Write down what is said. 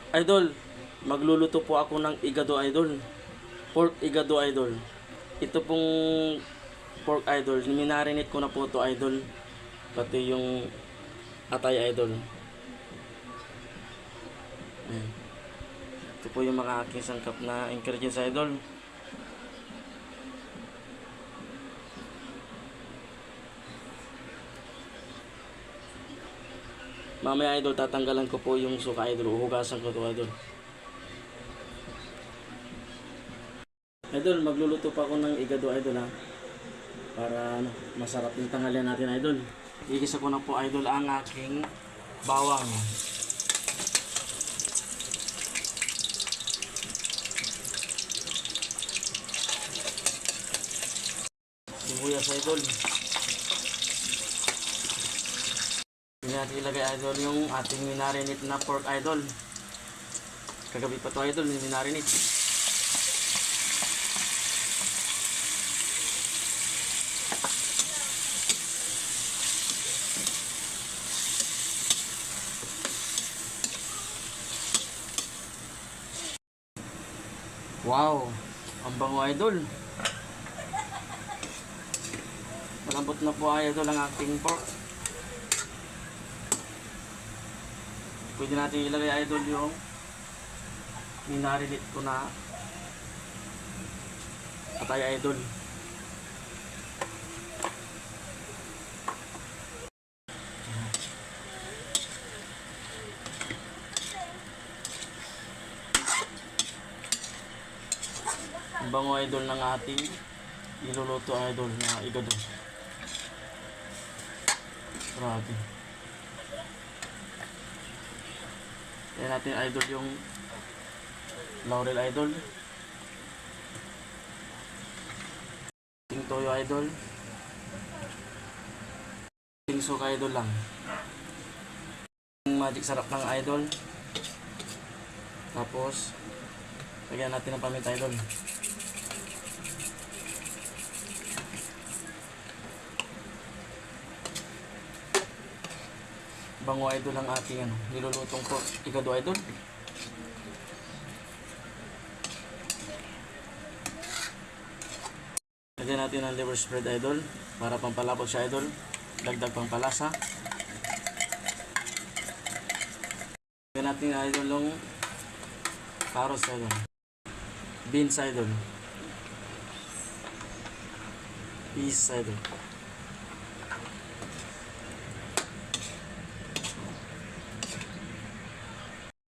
Idol, magluluto po ako ng igado idol. Pork igado idol. Ito pong pork idol, minarinate ko na po to idol. Pati yung atay idol. Ayan. Ito po yung mga aking sangkap na ingredients idol. Mamaya idol, tatanggalan ko po yung suka idol. Uhugasan ko to idol. Idol, magluluto pa ako ng igado idol ha. Para masarap yung tanghalian natin idol. Igisa ko na po idol ang aking bawang. Sibuyas idol. Hindi natin ilagay idol yung ating minarinate na pork idol. Kagabi pa to idol, minarinate. Wow, ang bango idol. Malambot na po idol ang ating pork. Pwede natin ilagay idol yung minarinate ko na atay idol. Ang bango idol ng ating iluluto idol na igado. Grabe. Kaya natin idol yung laurel idol. Ting toyo idol. Ting suka idol lang. Yung magic sarap ng idol. Tapos lagyan natin ng paminta idol. Bango idol ang ating nilulutong po igado idol. Lagyan natin ng liver spread idol para pampalapot siya idol. Dagdag pampalasa. Lagyan natin idol yung carrots idol. Beans idol. Peas idol.